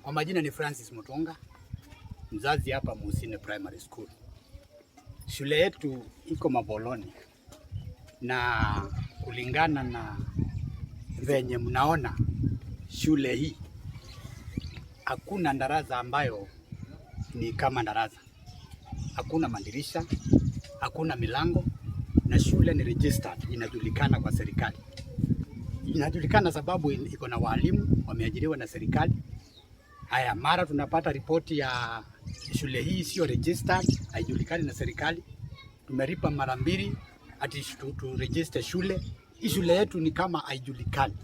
Kwa majina ni Francis Mutonga, mzazi hapa Muusini Primary School. Shule yetu iko Mavoloni, na kulingana na venye mnaona shule hii, hakuna darasa ambayo ni kama darasa. Hakuna madirisha, hakuna milango, na shule ni registered, inajulikana kwa serikali. Inajulikana sababu iko na walimu wameajiriwa na serikali. Haya, mara tunapata ripoti ya shule hii sio registered, haijulikani na serikali. Tumelipa mara 2 ati tu register shule. Hii shule yetu ni kama haijulikani.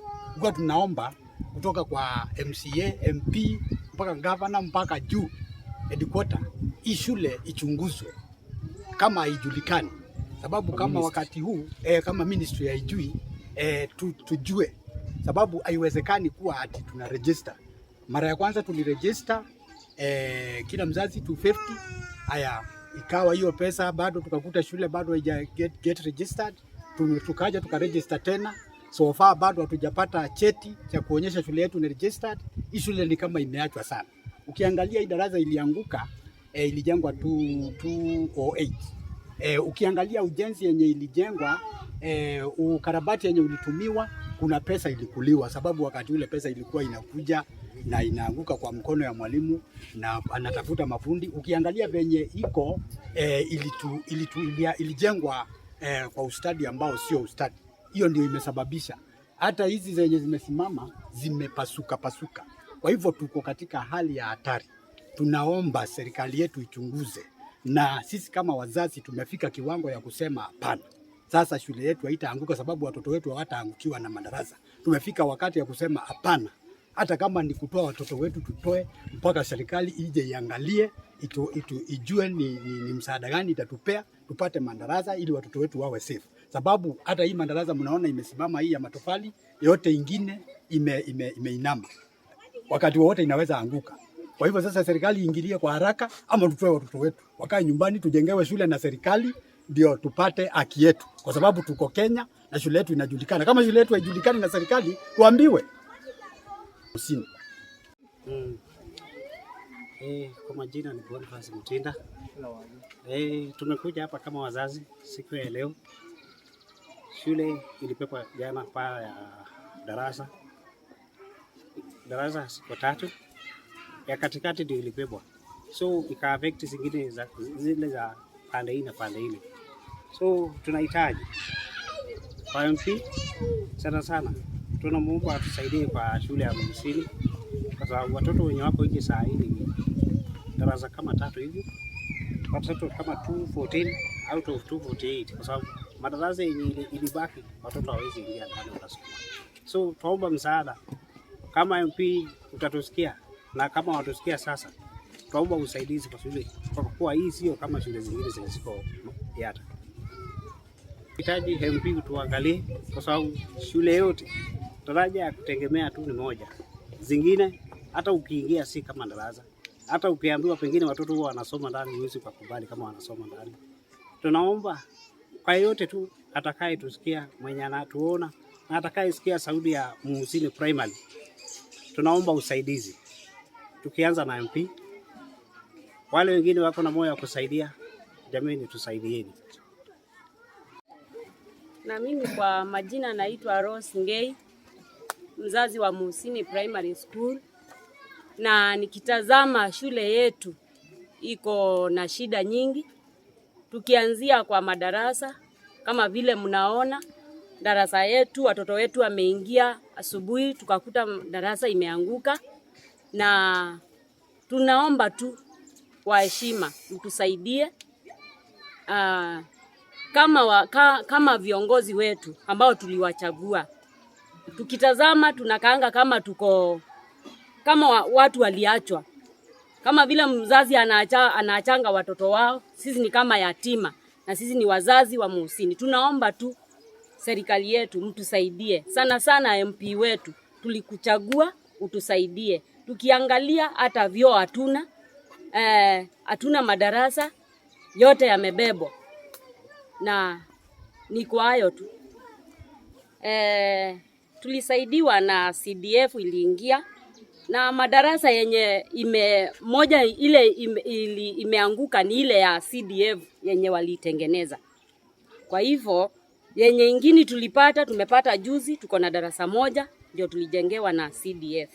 Kwa tunaomba kutoka kwa MCA, MP, mpaka governor, mpaka juu headquarter, hii shule ichunguzwe kama haijulikani. Sababu kama wakati huu kama ministry haijui, tujue. Sababu haiwezekani kuwa ati tuna register. Mara ya kwanza tuliregister kila mzazi 250. Haya, ikawa hiyo pesa bado tukakuta shule bado haija get registered. Tukaja tukaregister tena. So far bado hatujapata cheti cha kuonyesha shule yetu ni registered. Hii shule ni kama imeachwa sana. Ukiangalia hii darasa ilianguka, ilijengwa 208. Ukiangalia ujenzi yenye ilijengwa, ukarabati yenye ulitumiwa, kuna pesa ilikuliwa, sababu wakati ule pesa ilikuwa inakuja na inaanguka kwa mkono ya mwalimu na anatafuta mafundi. Ukiangalia venye iko ilijengwa kwa ustadi ambao sio ustadi. Hiyo ndio imesababisha hata hizi zenye zimesimama zimepasuka pasuka. Kwa hivyo tuko katika hali ya hatari. Tunaomba serikali yetu ichunguze, na sisi kama wazazi tumefika kiwango ya kusema hapana. Sasa shule yetu haitaanguka sababu watoto wetu hawataangukiwa na madarasa. Tumefika wakati ya kusema hapana. Hata kama ni kutoa watoto wetu tutoe, mpaka serikali ije iangalie, ijue ni msaada gani itatupea tupate madarasa ili watoto wetu wawe safe. Sababu hata hii madarasa mnaona imesimama, hii ya matofali, yote ingine imeinama. Wakati wote inaweza anguka. Kwa hivyo sasa serikali iingilie kwa haraka, ama tutoe watoto wetu wakae nyumbani, tujengewe shule na serikali, ndio tupate haki yetu. Kwa sababu tuko Kenya na shule yetu inajulikana. Kama shule yetu haijulikani na serikali, tuambiwe. Muusini. Kwa majina ni Boniface mutinda. Tumekuja hapa kama wazazi siku ya leo. Shule ilipewa jana paa ya darasa siku 3. Ya katikati ndio ilipebwa. So ika affect zingine zile za pande hii na pande ile. So tunahitaji kwa MP sana tunamuomba atusaidie kwa shule ya Muusini, kwa sababu watoto wenye wako nje saa hii darasa kama 3 hivi, watoto kama 214 out of 248, kwa sababu madarasa yenye ilibaki watoto hawezi ingia ndani ya shule. So tuomba msaada kama MP, utatusikia, na kama watusikia sasa, tuomba usaidizi kwa shule, kwa kuwa hii sio kama shule zingine ziko yata. Hitaji MP tuangalie, kwa sababu shule yote daraja ya kutegemea tu ni moja. Zingine hata ukiingia si kama darasa. Hata ukiambiwa pengine watoto huwa wanasoma ndani, huwezi kukubali kama wanasoma ndani. Tunaomba kwa yote tu atakaye tusikia, mwenye anatuona na atakaye sikia sauti ya Muusini Primary, tunaomba usaidizi. Tukianza na MP, wale wengine wako na moyo wa kusaidia, jamani tusaidieni. Na mimi kwa majina naitwa Rose Ngei, mzazi wa Muusini Primary School, na nikitazama shule yetu iko na shida nyingi, tukianzia kwa madarasa. Kama vile mnaona darasa yetu, watoto wetu wameingia asubuhi tukakuta darasa imeanguka, na tunaomba tu kwa heshima mtusaidie kama viongozi wetu ambao tuliwachagua. Tukitazama tunakaanga kama tuko kama watu waliachwa, kama vile mzazi anaachanga watoto wao. Sisi ni kama yatima na sisi ni wazazi wa Muusini. Tunaomba tu serikali yetu mtusaidie, sana sana MP wetu, tulikuchagua utusaidie. Tukiangalia hata vyoo hatuna madarasa, yote yamebebwa, na ni kwa hayo tu. Tulisaidiwa na CDF iliingia na madarasa yenye imeanguka ni ile ya CDF yenye walitengeneza. Kwa hivyo yenye ingine tumepata juzi, tuko na darasa moja ndio tulijengewa na CDF.